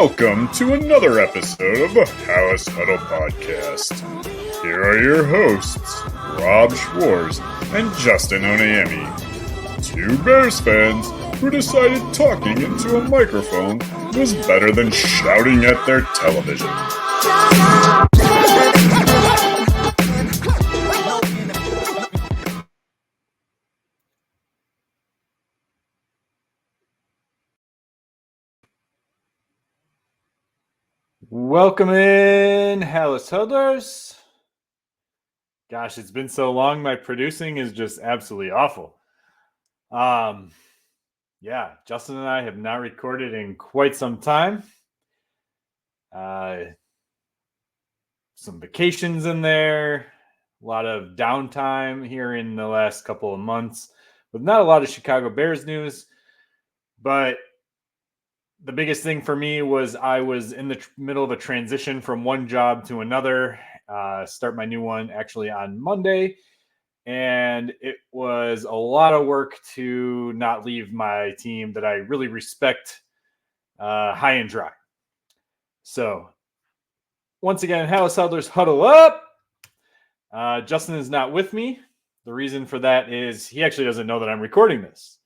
Welcome to another episode of the Hallis Huddle Podcast. Here are your hosts, Rob Schwartz and Justin Oniemi, two Bears fans who decided talking into a microphone was better than shouting at their television. Welcome in, Hallis Huddlers. Gosh, it's been so long. My producing is just absolutely awful. Yeah, Justin and I have not recorded in quite some time. Some vacations in there, a lot of downtime here in the last couple of months, but not a lot of Chicago Bears news. But the biggest thing for me was I was in the middle of a transition from one job to another, start my new one actually on Monday. And it was a lot of work to not leave my team that I really respect high and dry. So once again, Hallis Huddlers, huddle up. Justin is not with me. The reason for that is he actually doesn't know that I'm recording this.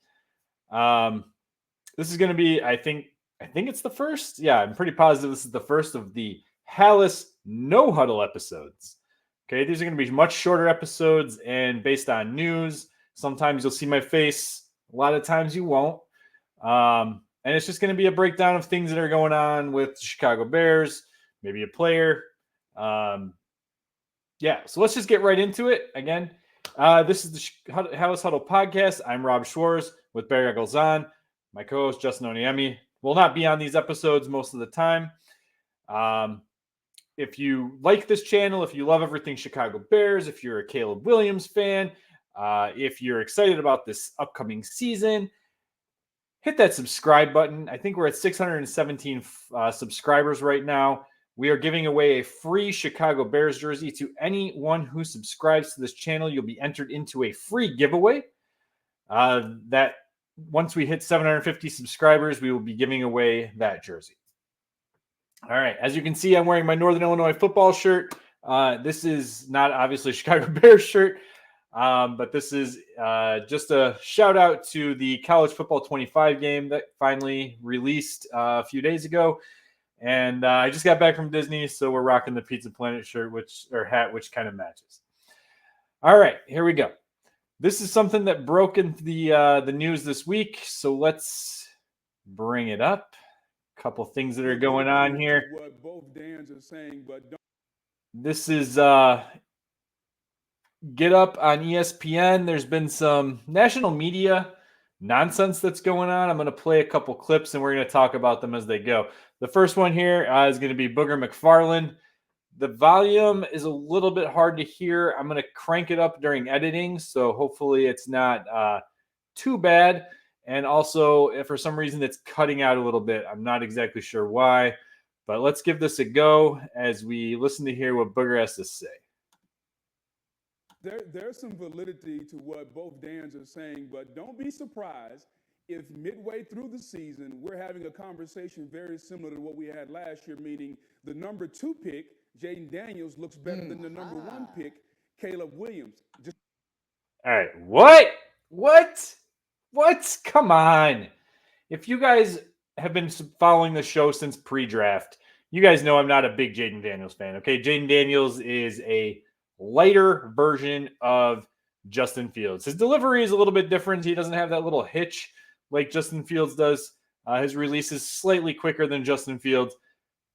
This is going to be, I think it's the first. Yeah, I'm pretty positive this is the first of the Hallis No Huddle episodes. Okay, these are going to be much shorter episodes and based on news. Sometimes you'll see my face. A lot of times you won't. And it's just going to be a breakdown of things that are going on with the Chicago Bears, maybe a player. Yeah, so let's just get right into it. Again, this is the Hallis Huddle Podcast. I'm Rob Schwartz with Bear Eagles On. My co-host, Justin Oniemi, will not be on these episodes most of the time. If you like this channel, if you love everything Chicago Bears, if you're a Caleb Williams fan, if you're excited about this upcoming season, hit that subscribe button. I think we're at 617 subscribers right now. We are giving away a free Chicago Bears jersey to anyone who subscribes to this channel. You'll be entered into a free giveaway. That once we hit 750 subscribers, we will be giving away that jersey. All right. As you can see, I'm wearing my Northern Illinois football shirt. This is not obviously a Chicago Bears shirt, but this is just a shout out to the College Football 25 game that finally released a few days ago. And I just got back from Disney, so we're rocking the Pizza Planet shirt, which kind of matches. All right, here we go. This is something that broke into the news this week, so let's bring it up. A couple things that are going on here. What both Dans are saying, but this is Get Up on ESPN. There's been some national media nonsense that's going on. I'm going to play a couple clips, and we're going to talk about them as they go. The first one here is going to be Booger McFarland. The volume is a little bit hard to hear. I'm going to crank it up during editing, so hopefully it's not too bad. And also, if for some reason it's cutting out a little bit, I'm not exactly sure why. But let's give this a go as we listen to hear what Booger has to say. There's some validity to what both Dans are saying, but don't be surprised if midway through the season, we're having a conversation very similar to what we had last year, meaning the number 2 pick, Jayden Daniels, looks better than the number 1 pick, Caleb Williams. All right. What? Come on. If you guys have been following the show since pre-draft, you guys know I'm not a big Jayden Daniels fan, okay? Jayden Daniels is a lighter version of Justin Fields. His delivery is a little bit different. He doesn't have that little hitch like Justin Fields does. His release is slightly quicker than Justin Fields,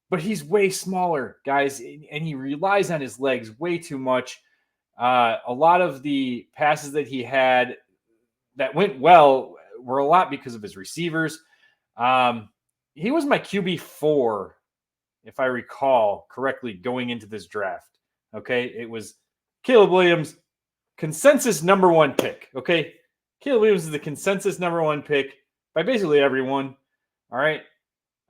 but he's way smaller, guys, and he relies on his legs way too much. A lot of the passes that he had that went well were a lot because of his receivers. He was my QB4, if I recall correctly, going into this draft. Okay, it was Caleb Williams, consensus number 1 pick. Okay, Caleb Williams is the consensus number 1 pick by basically everyone. All right,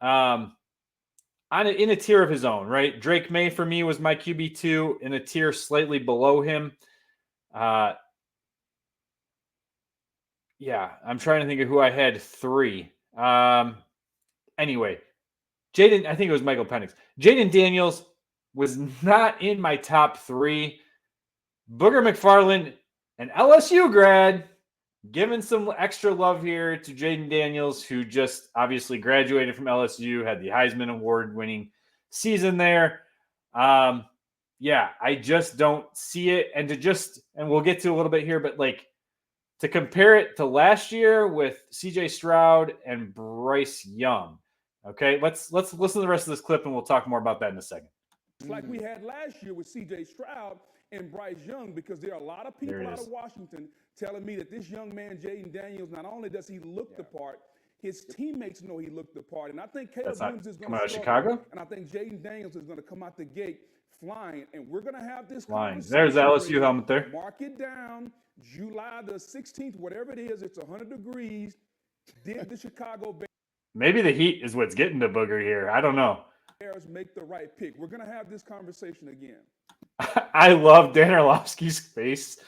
in a tier of his own. Right, Drake May for me was my QB2 in a tier slightly below him. Yeah, I'm trying to think of who I had 3. Anyway, I think it was Michael Penix. Jayden Daniels was not in my top 3. Booger McFarland, an LSU grad, giving some extra love here to Jayden Daniels, who just obviously graduated from LSU, had the Heisman Award-winning season there. Yeah, I just don't see it. And we'll get to a little bit here, but like to compare it to last year with CJ Stroud and Bryce Young. Okay, let's listen to the rest of this clip and we'll talk more about that in a second. Like we had last year with C.J. Stroud and Bryce Young, because there are a lot of people out of Washington telling me that this young man, Jayden Daniels, not only does he look the part, his teammates know he looked the part. And I think Caleb Williams is going to Chicago. And I think Jayden Daniels is going to come out the gate flying. And we're going to have this conversation. There's the LSU helmet there. Mark it down. July the 16th, whatever it is, it's 100 degrees. Did the Chicago Bears... Maybe the heat is what's getting to Booger here. I don't know. Bears make the right pick. We're going to have this conversation again. I love Dan Orlovsky's face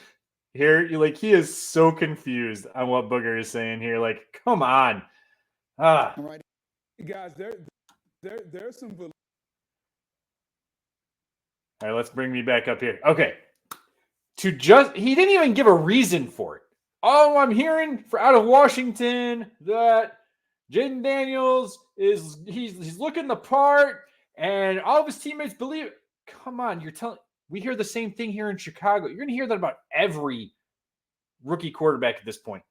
here. He is so confused on what Booger is saying here. Like, come on. All right. Guys, there's some... All right, let's bring me back up here. Okay. He didn't even give a reason for it. Oh, I'm hearing out of Washington that Jayden Daniels he's looking the part and all of his teammates believe it. Come on, we hear the same thing here in Chicago. You're going to hear that about every rookie quarterback at this point.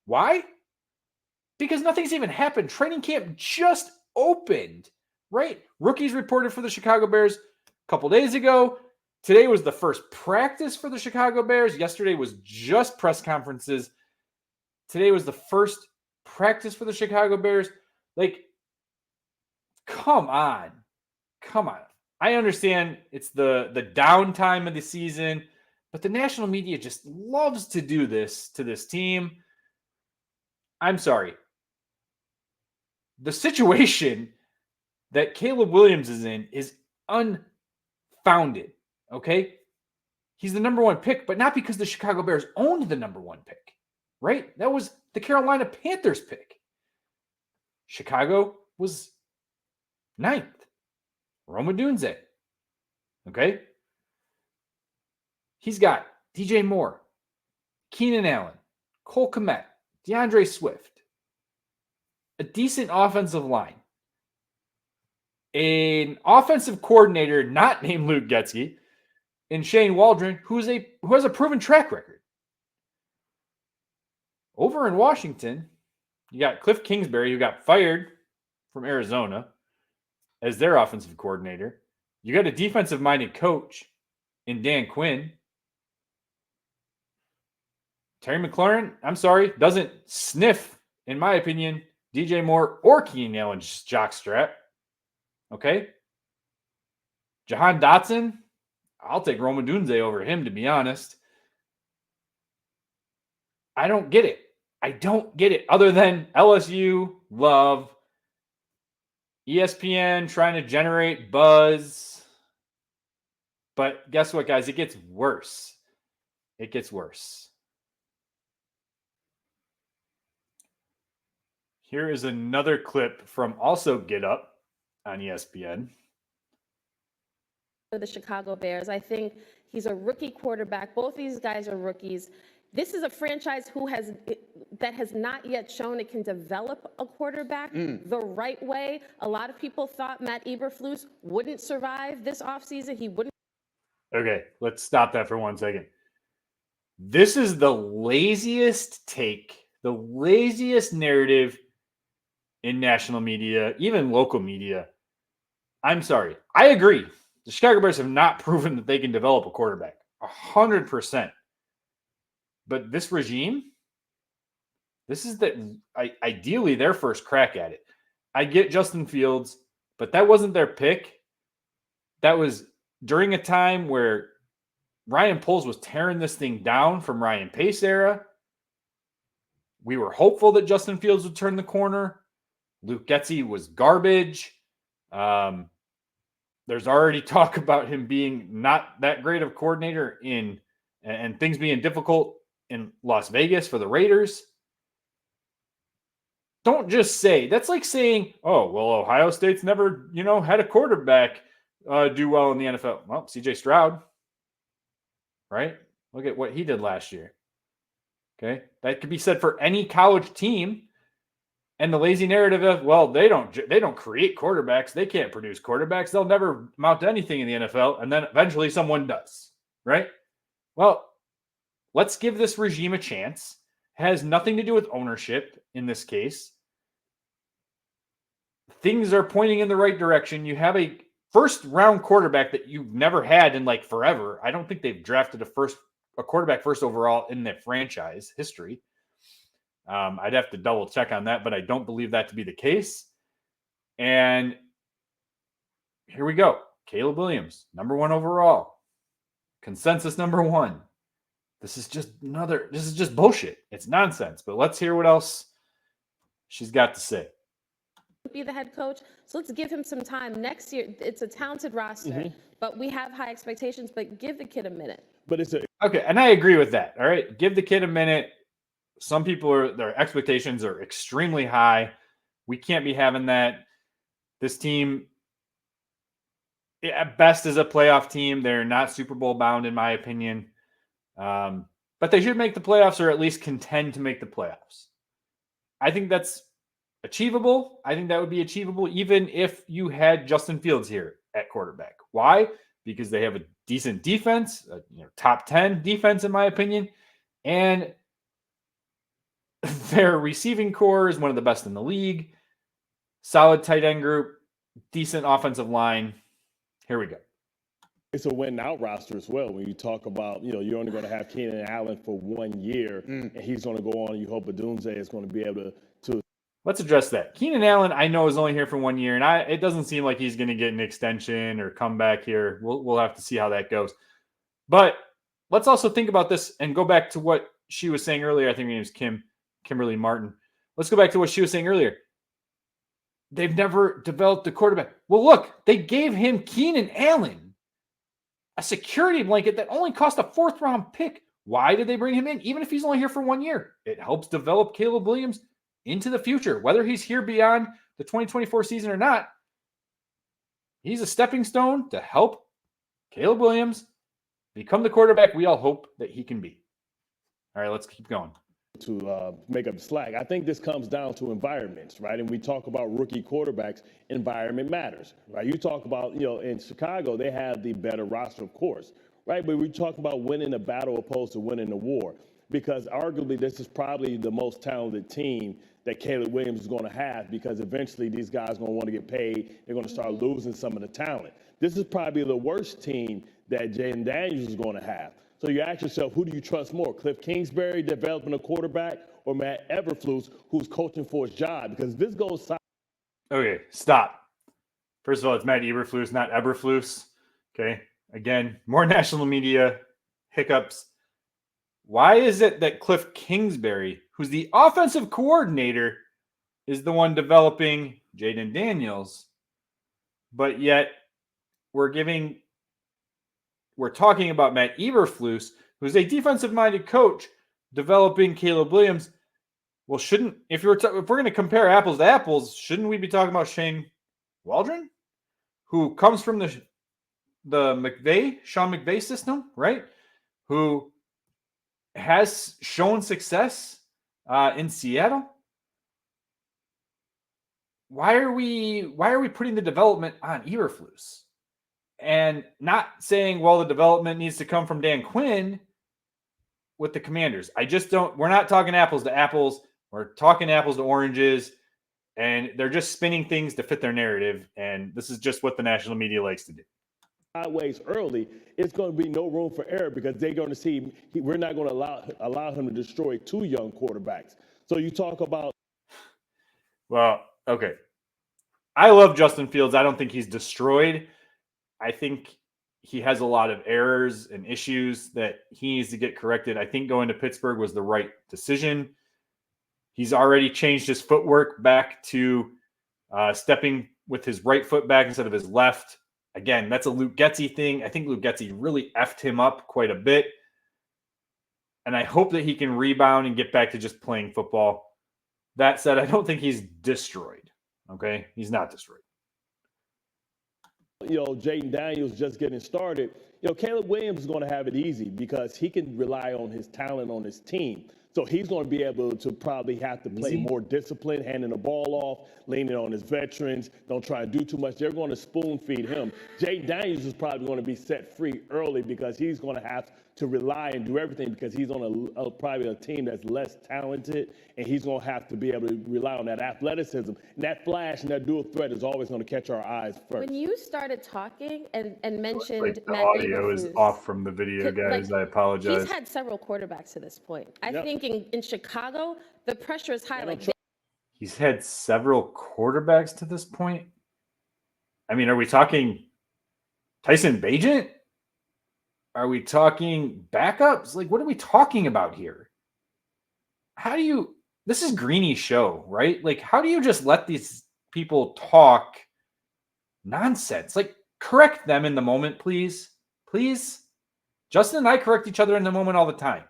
Why? Because nothing's even happened. Training camp just opened, right? Rookies reported for the Chicago Bears a couple days ago. Today was the first practice for the Chicago Bears. Yesterday was just press conferences. Today was the first practice for the Chicago Bears. Like, come on. I understand it's the downtime of the season, but the national media just loves to do this to this team. I'm sorry. The situation that Caleb Williams is in is unfounded, okay? He's the number 1 pick, but not because the Chicago Bears owned the number 1 pick, right? That was the Carolina Panthers pick. Chicago was 9th. Rome Odunze. Okay? He's got DJ Moore, Keenan Allen, Cole Kmet, DeAndre Swift, a decent offensive line, an offensive coordinator not named Luke Getsky, and Shane Waldron, who has a proven track record. Over in Washington, you got Cliff Kingsbury, who got fired from Arizona as their offensive coordinator. You got a defensive-minded coach in Dan Quinn. Terry McLaurin, I'm sorry, doesn't sniff, in my opinion, DJ Moore or Keenan Allen's jockstrap. Okay? Jahan Dotson, I'll take Rome Odunze over him, to be honest. I don't get it. Other than LSU, love, ESPN trying to generate buzz. But guess what, guys? It gets worse. Here is another clip from also Get Up on ESPN. For the Chicago Bears, I think he's a rookie quarterback. Both these guys are rookies. This is a franchise that has not yet shown it can develop a quarterback the right way. A lot of people thought Matt Eberflus wouldn't survive this offseason. He wouldn't. Okay, let's stop that for 1 second. This is the laziest take, the laziest narrative in national media, even local media. I'm sorry. I agree. The Chicago Bears have not proven that they can develop a quarterback. 100%. But this regime, this is ideally their first crack at it. I get Justin Fields, but that wasn't their pick. That was during a time where Ryan Poles was tearing this thing down from Ryan Pace era. We were hopeful that Justin Fields would turn the corner. Luke Getsy was garbage. There's already talk about him being not that great of a coordinator and things being difficult in Las Vegas for the Raiders. don't just say. That's like saying, oh, well, Ohio State's never, had a quarterback do well in the NFL. Well, CJ Stroud, right? Look at what he did last year. Okay. That could be said for any college team. And the lazy narrative of, well, they don't create quarterbacks. They can't produce quarterbacks. They'll never amount to anything in the NFL. And then eventually someone does, right? Well, let's give this regime a chance. It has nothing to do with ownership in this case. Things are pointing in the right direction. You have a first-round quarterback that you've never had in like forever. I don't think they've drafted a quarterback first overall in the franchise history. I'd have to double check on that, but I don't believe that to be the case. And here we go. Caleb Williams, number 1 overall. Consensus number 1. This is just bullshit. It's nonsense. But let's hear what else she's got to say. Be the head coach. So let's give him some time. Next year, it's a talented roster, but we have high expectations, but give the kid a minute. Okay, and I agree with that. All right. Give the kid a minute. Some people their expectations are extremely high. We can't be having that. This team, at best, is a playoff team. They're not Super Bowl bound, in my opinion. But they should make the playoffs or at least contend to make the playoffs. I think that's achievable. I think that would be achievable even if you had Justin Fields here at quarterback. Why? Because they have a decent defense, top 10 defense, in my opinion. And their receiving core is one of the best in the league. Solid tight end group, decent offensive line. Here we go. It's a win-now roster as well. When you talk about, you're only going to have Keenan Allen for 1 year, and he's going to go on. And you hope Odunze is going to be able to. Let's address that. Keenan Allen, I know, is only here for 1 year, and it doesn't seem like he's going to get an extension or come back here. We'll have to see how that goes. But let's also think about this and go back to what she was saying earlier. I think her name is Kimberly Martin. Let's go back to what she was saying earlier. They've never developed a quarterback. Well, look, they gave him Keenan Allen, a security blanket that only cost a 4th-round pick. Why did they bring him in? Even if he's only here for 1 year, it helps develop Caleb Williams into the future. Whether he's here beyond the 2024 season or not, he's a stepping stone to help Caleb Williams become the quarterback we all hope that he can be. All right, let's keep going. To make up the slack. I think this comes down to environments, right? And we talk about rookie quarterbacks, environment matters, right? You talk about, in Chicago, they have the better roster, of course, right? But we talk about winning a battle opposed to winning the war, because arguably this is probably the most talented team that Caleb Williams is going to have, because eventually these guys are going to want to get paid. They're going to start losing some of the talent. This is probably the worst team that Jayden Daniels is going to have. So you ask yourself, who do you trust more? Cliff Kingsbury developing a quarterback, or Matt Eberflus, who's coaching for his job? Because this goes south. Okay, stop. First of all, it's Matt Eberflus, not Eberflus. Okay, again, more national media hiccups. Why is it that Cliff Kingsbury, who's the offensive coordinator, is the one developing Jayden Daniels, but yet we're talking about Matt Eberflus, who's a defensive-minded coach, developing Caleb Williams? Well, if we're going to compare apples to apples, shouldn't we be talking about Shane Waldron, who comes from the Sean McVay system, right? Who has shown success in Seattle? Why are we putting the development on Eberflus? And not saying, well, the development needs to come from Dan Quinn with the Commanders. We're not talking apples to apples. We're talking apples to oranges. And they're just spinning things to fit their narrative. And this is just what the national media likes to do. Sideways early, it's going to be no room for error, because they're going to see we're not going to allow him to destroy 2 young quarterbacks. So you talk about. Well, okay. I love Justin Fields. I don't think he's destroyed. I think he has a lot of errors and issues that he needs to get corrected. I think going to Pittsburgh was the right decision. He's already changed his footwork back to stepping with his right foot back instead of his left. Again, that's a Luke Getsy thing. I think Luke Getsy really effed him up quite a bit. And I hope that he can rebound and get back to just playing football. That said, I don't think he's destroyed. Okay? He's not destroyed. Jayden Daniels just getting started. Caleb Williams is going to have it easy because he can rely on his talent on his team. So he's going to be able to probably have to play more disciplined, handing the ball off, leaning on his veterans, don't try to do too much. They're going to spoon feed him. Jayden Daniels is probably going to be set free early because he's going to have to rely and do everything because he's on probably a team that's less talented, and he's going to have to be able to rely on that athleticism. And that flash and that dual threat is always going to catch our eyes first. When you started talking and mentioned the Matt audio is Eberflus, off from the video, guys. I apologize. He's had several quarterbacks to this point. I think in Chicago, the pressure is high. He's had several quarterbacks to this point. I mean, are we talking Tyson Bagent? Are we talking backups? Like, what are we talking about here? This is Greeny's show, right? Like, how do you just let these people talk nonsense? Like, correct them in the moment, please. Please. Justin and I correct each other in the moment all the time.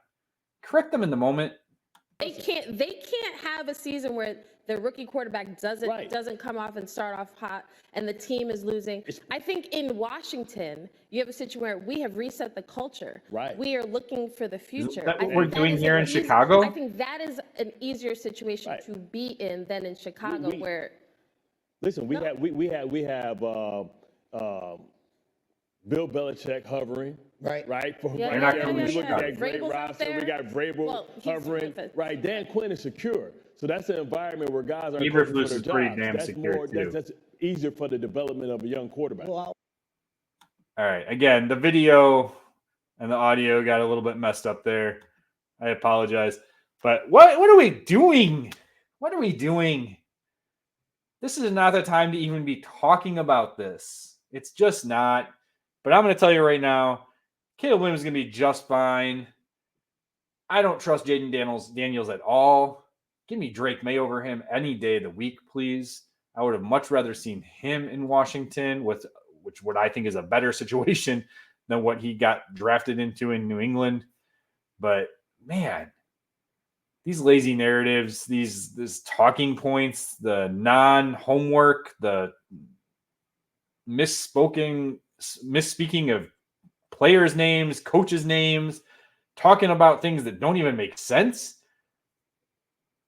Correct them in the moment. They can't have a season where the rookie quarterback doesn't come off and start off hot and the team is losing. I think in Washington, you have a situation where we have reset the culture. Right. We are looking for the future. Is that what we're doing here in Chicago? I think that is an easier situation to be in than in Chicago where. Listen, we have Bill Belichick hovering. Right. We look at that great roster. We got Vrabel hovering. Right. Dan Quinn is secure. So that's an environment where guys are Eberflus is pretty damn secure too. That's easier for the development of a young quarterback. All right. Again, the video and the audio got a little bit messed up there. I apologize. But what are we doing? What are we doing? This is not the time to even be talking about this. It's just not. But I'm going to tell you right now, Caleb Williams is going to be just fine. I don't trust Jayden Daniels at all. Give me Drake May over him any day of the week, please. I would have much rather seen him in Washington, which what I think is a better situation than what he got drafted into in New England. But, man, these lazy narratives, these talking points, the non-homework, the misspeaking of players' names, coaches' names, talking about things that don't even make sense.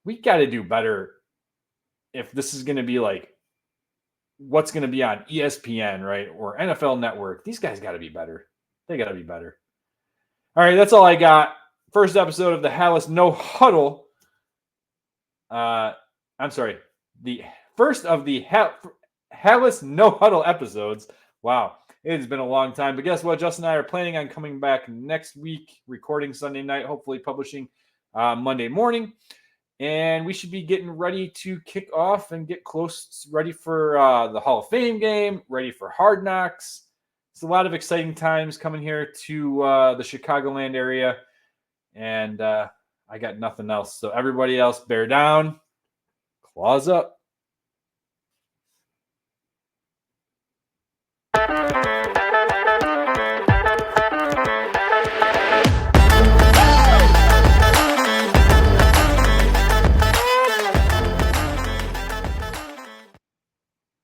We got to do better if this is going to be like what's going to be on ESPN, right? Or NFL Network. These guys got to be better. They got to be better. All right, that's all I got. First episode of the Hallis No Huddle. I'm sorry. The first of the Hallis No Huddle episodes. Wow. It has been a long time. But guess what? Justin and I are planning on coming back next week, recording Sunday night, hopefully publishing Monday morning. And we should be getting ready to kick off and get ready for the Hall of Fame game, ready for Hard Knocks. It's a lot of exciting times coming here to the Chicagoland area. And I got nothing else. So everybody else, bear down, claws up.